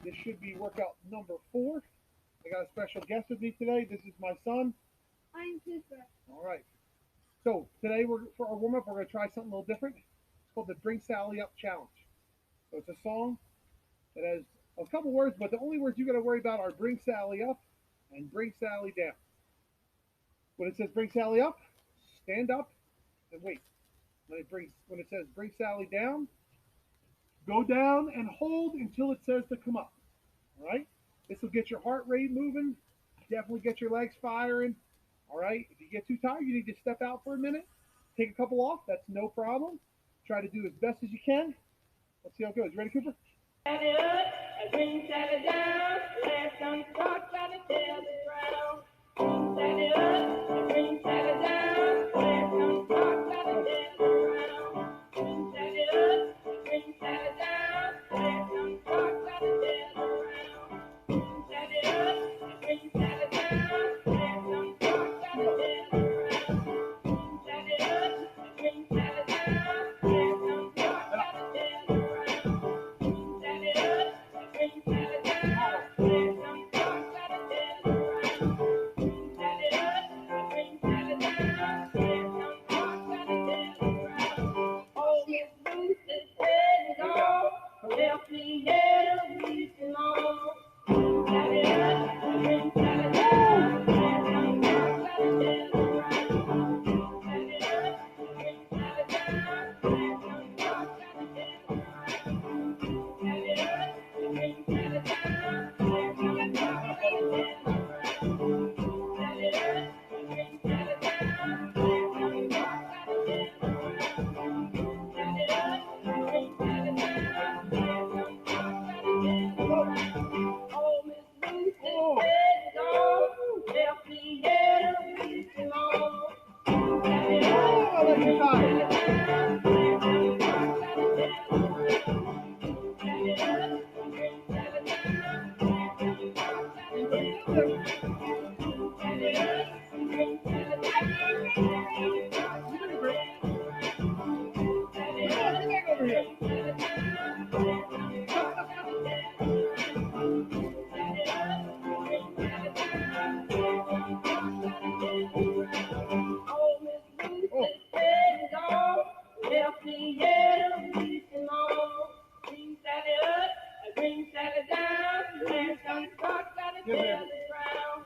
This should be workout number 4. I got a special guest with me today. This is my son. I'm Cooper. All right. So today, for our warm up, we're going to try something a little different. It's called the Bring Sally Up Challenge. So it's a song that has a couple words, but the only words you got to worry about are Bring Sally Up and Bring Sally Down. When it says Bring Sally Up, stand up and wait. When it says Bring Sally Down, go down and hold until it says to come up. All right. This will get your heart rate moving. Definitely get your legs firing. All right. If you get too tired, you need to step out for a minute. Take a couple off. That's no problem. Try to do as best as you can. Let's see how it goes. You ready, Cooper? Sally up, bring Sally down. Last on the clock, Sally tell the ground. Bring Sally up, bring Sally down. Last on the clock, Sally tell the ground. Bring Sally up, bring Sally down. Last on the clock, Sally tell the ground. Bring Sally up, bring Sally down. Last on the clock, Sally tell the ground. Bring Sally up, bring Sally down. Last on the clock, Sally tell the ground.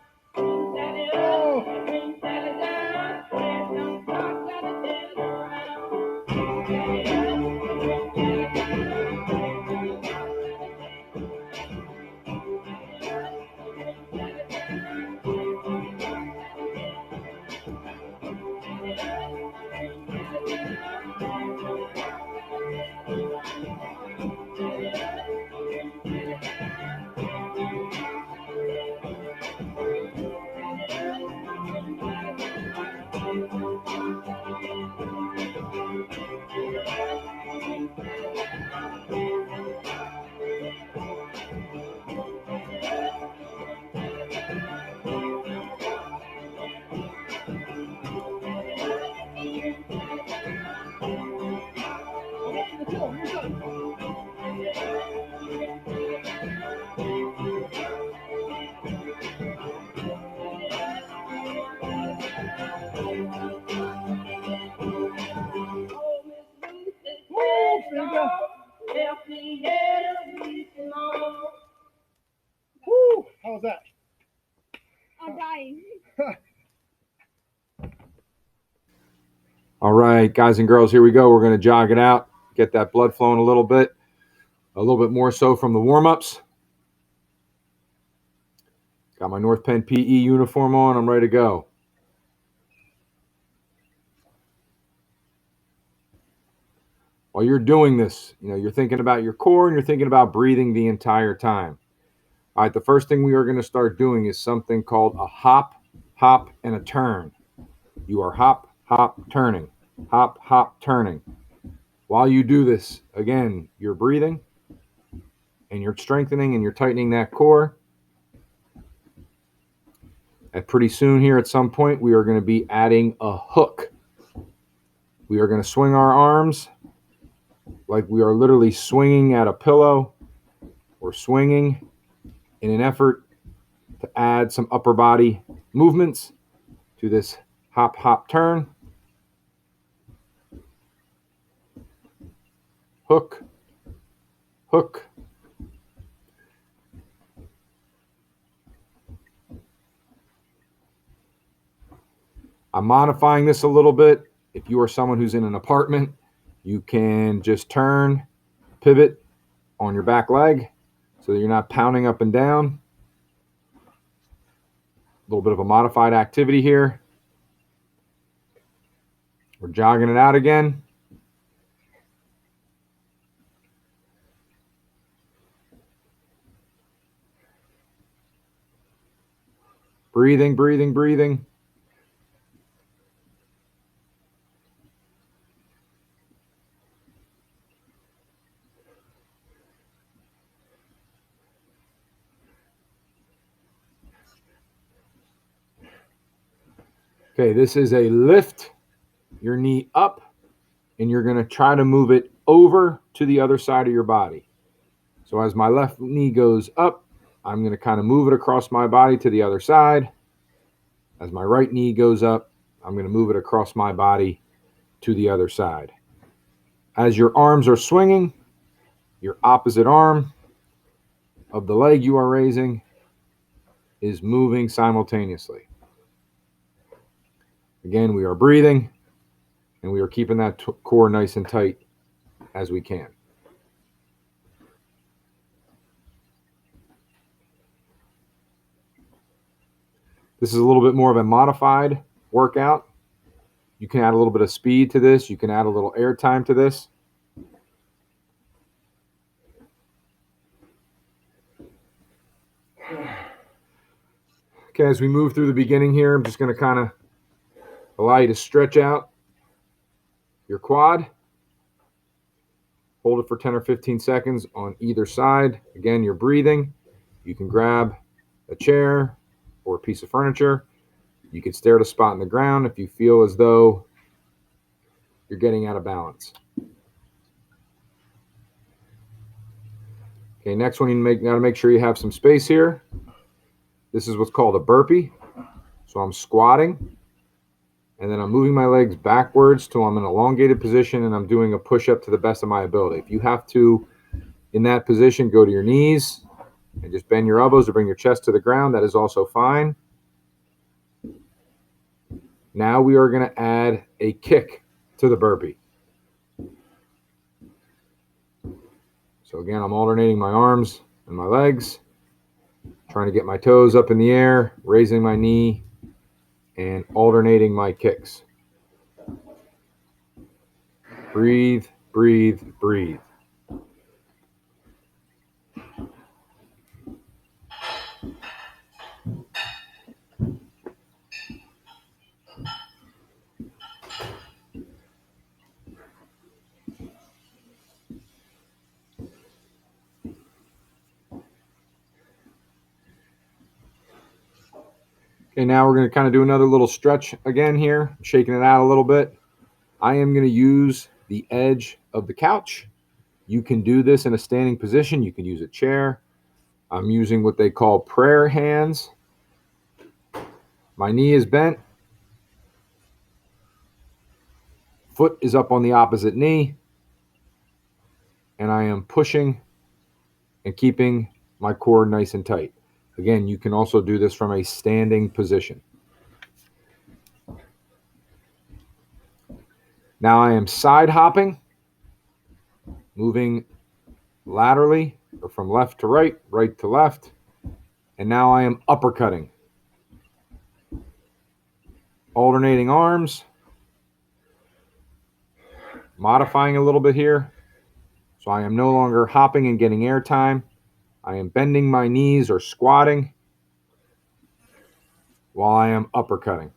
Woo! How was that? I'm dying. All right, guys and girls, here we go. We're going to jog it out, get that blood flowing a little bit more so from the warm-ups. Got my North Penn PE uniform on. I'm ready to go. While you're doing this, you're thinking about your core and you're thinking about breathing the entire time. All right, the first thing we are going to start doing is something called a hop, hop, and a turn. You are hop, hop, turning. Hop, hop, turning. While you do this, again, you're breathing and you're strengthening and you're tightening that core. And pretty soon here at some point, we are going to be adding a hook. We are going to swing our arms like we are literally swinging at a pillow or swinging in an effort to add some upper body movements to this hop, hop, turn. Hook, hook. I'm modifying this a little bit. If you are someone who's in an apartment, you can just turn, pivot on your back leg so that you're not pounding up and down. A little bit of a modified activity here. We're jogging it out again. Breathing, breathing, breathing. Okay, this is a lift your knee up, and you're going to try to move it over to the other side of your body. So as my left knee goes up, I'm going to kind of move it across my body to the other side. As my right knee goes up, I'm going to move it across my body to the other side. As your arms are swinging, your opposite arm of the leg you are raising is moving simultaneously. Again, we are breathing, and we are keeping that core nice and tight as we can. This is a little bit more of a modified workout. You can add a little bit of speed to this. You can add a little air time to this. Okay, as we move through the beginning here, I'm just going to kind of allow you to stretch out your quad. Hold it for 10 or 15 seconds on either side. Again, you're breathing. You can grab a chair or a piece of furniture. You can stare at a spot in the ground if you feel as though you're getting out of balance. Okay, next one, you got to make sure you have some space here. This is what's called a burpee. So I'm squatting, and then I'm moving my legs backwards till I'm in an elongated position, and I'm doing a push-up to the best of my ability. If you have to, in that position, go to your knees and just bend your elbows to bring your chest to the ground. That is also fine. Now we are going to add a kick to the burpee. So again, I'm alternating my arms and my legs, trying to get my toes up in the air, raising my knee, and alternating my kicks. Breathe, breathe, breathe. Okay, now we're going to kind of do another little stretch again here, shaking it out a little bit. I am going to use the edge of the couch. You can do this in a standing position. You can use a chair. I'm using what they call prayer hands. My knee is bent. Foot is up on the opposite knee. And I am pushing and keeping my core nice and tight. Again, you can also do this from a standing position. Now I am side hopping, moving laterally or from left to right, right to left. And now I am uppercutting. Alternating arms. Modifying a little bit here. So I am no longer hopping and getting air time. I am bending my knees or squatting while I am uppercutting.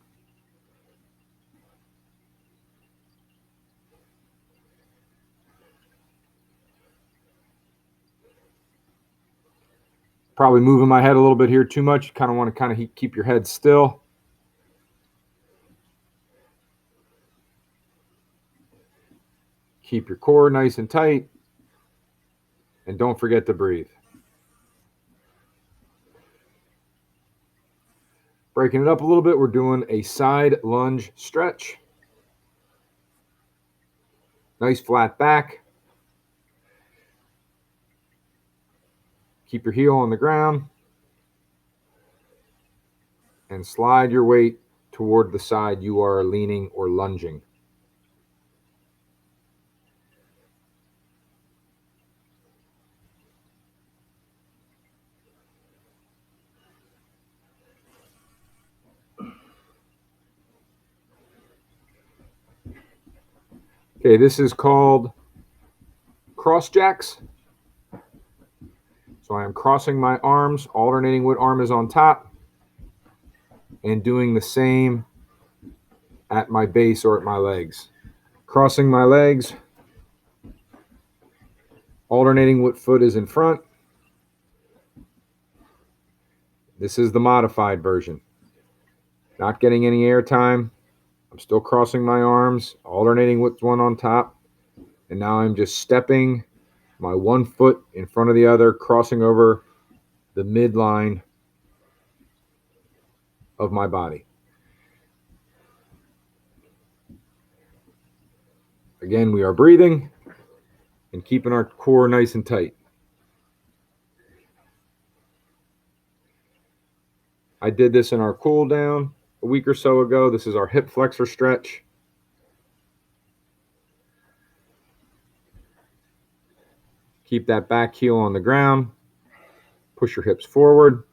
Probably moving my head a little bit here too much. You kind of want to keep your head still. Keep your core nice and tight. And don't forget to breathe. Breaking it up a little bit, we're doing a side lunge stretch. Nice flat back. Keep your heel on the ground and slide your weight toward the side you are leaning or lunging. Okay, this is called cross jacks. So I am crossing my arms, alternating what arm is on top, and doing the same at my base or at my legs. Crossing my legs, alternating what foot is in front. This is the modified version. Not getting any air time. I'm still crossing my arms, alternating with one on top. And now I'm just stepping my one foot in front of the other, crossing over the midline of my body. Again, we are breathing and keeping our core nice and tight. I did this in our cool down a week or so ago. This is our hip flexor stretch. Keep that back heel on the ground. Push your hips forward.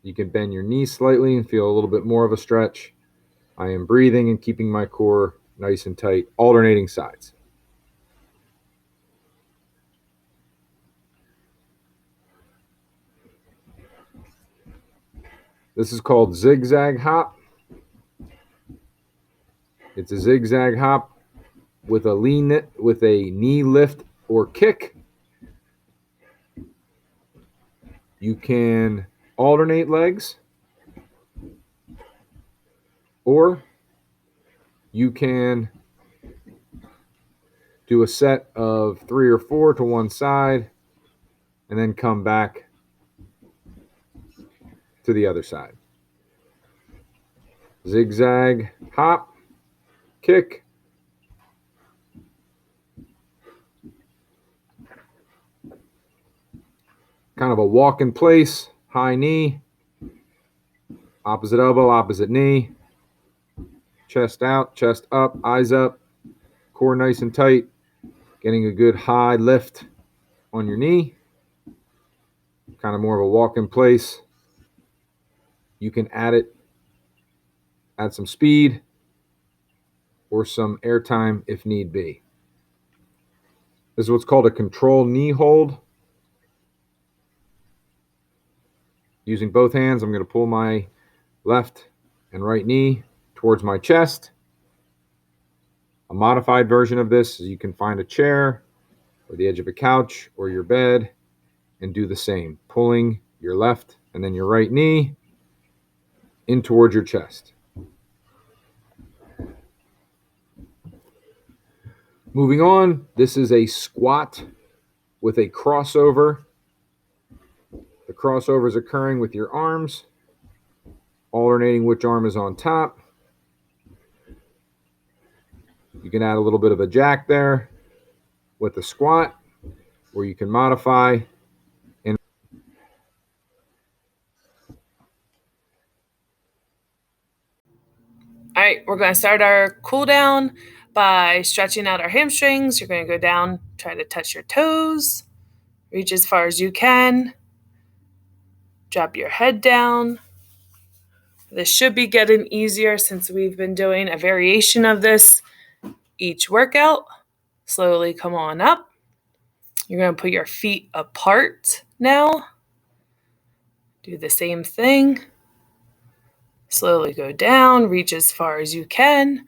You can bend your knees slightly and feel a little bit more of a stretch. I am breathing and keeping my core nice and tight, alternating sides. This is called zigzag hop. It's a zigzag hop with a knee lift or kick. You can alternate legs, or you can do a set of 3 or 4 to one side and then come back to the other side. Zigzag, hop, kick. Kind of a walk in place, high knee, opposite elbow, opposite knee, chest out, chest up, eyes up, core nice and tight, getting a good high lift on your knee. Kind of more of a walk in place. You can add some speed or some air time if need be. This is what's called a control knee hold. Using both hands, I'm going to pull my left and right knee towards my chest. A modified version of this is you can find a chair or the edge of a couch or your bed and do the same, pulling your left and then your right knee in towards your chest. Moving on, this is a squat with a crossover. The crossover is occurring with your arms, alternating which arm is on top. You can add a little bit of a jack there with the squat, or you can modify. All right, we're going to start our cool down by stretching out our hamstrings. You're going to go down, try to touch your toes, reach as far as you can, drop your head down. This should be getting easier since we've been doing a variation of this each workout. Slowly come on up. You're going to put your feet apart now. Do the same thing. Slowly go down, reach as far as you can.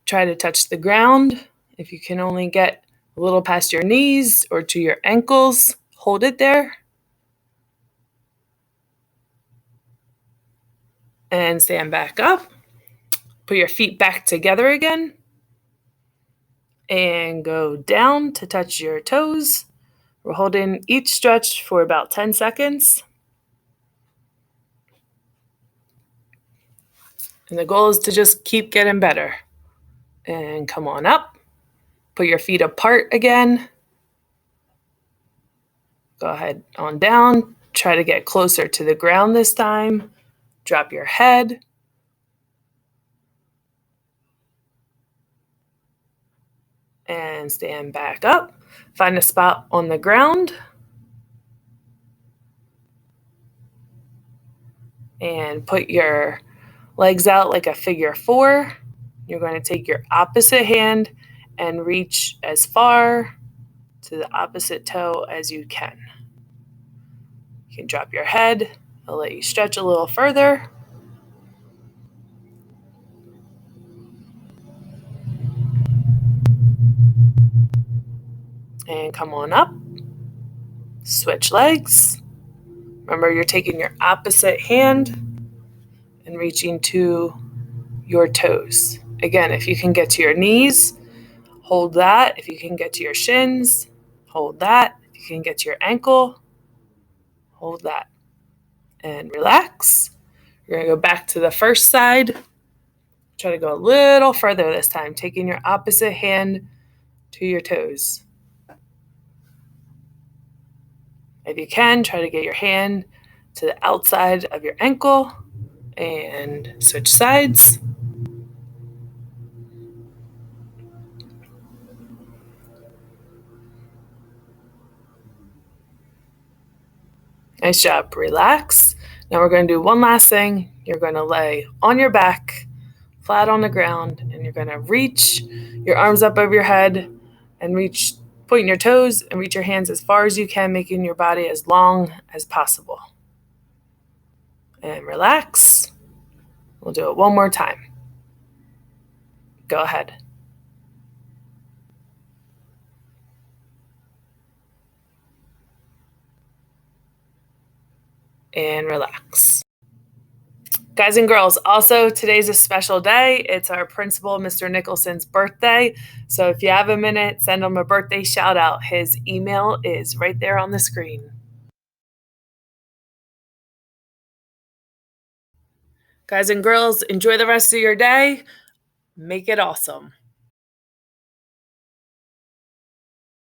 Try to touch the ground. If you can only get a little past your knees or to your ankles, hold it there. And stand back up. Put your feet back together again. And go down to touch your toes. We're holding each stretch for about 10 seconds. And the goal is to just keep getting better. And come on up. Put your feet apart again. Go ahead on down. Try to get closer to the ground this time. Drop your head. And stand back up. Find a spot on the ground. And put your legs out like a figure 4. You're going to take your opposite hand and reach as far to the opposite toe as you can. You can drop your head. I'll let you stretch a little further. And come on up. Switch legs. Remember, you're taking your opposite hand and reaching to your toes. Again, if you can get to your knees, hold that. If you can get to your shins, hold that. If you can get to your ankle, hold that. And relax. You're going to go back to the first side. Try to go a little further this time, taking your opposite hand to your toes. If you can, try to get your hand to the outside of your ankle and switch sides. Nice job. Relax. Now we're going to do one last thing. You're going to lay on your back, flat on the ground, and you're going to reach your arms up over your head and reach, point your toes and reach your hands as far as you can, making your body as long as possible. And relax. We'll do it one more time. Go ahead. And relax. Guys and girls, also today's a special day. It's our principal, Mr. Nicholson's birthday. So if you have a minute, send him a birthday shout out. His email is right there on the screen. Guys and girls, enjoy the rest of your day. Make it awesome.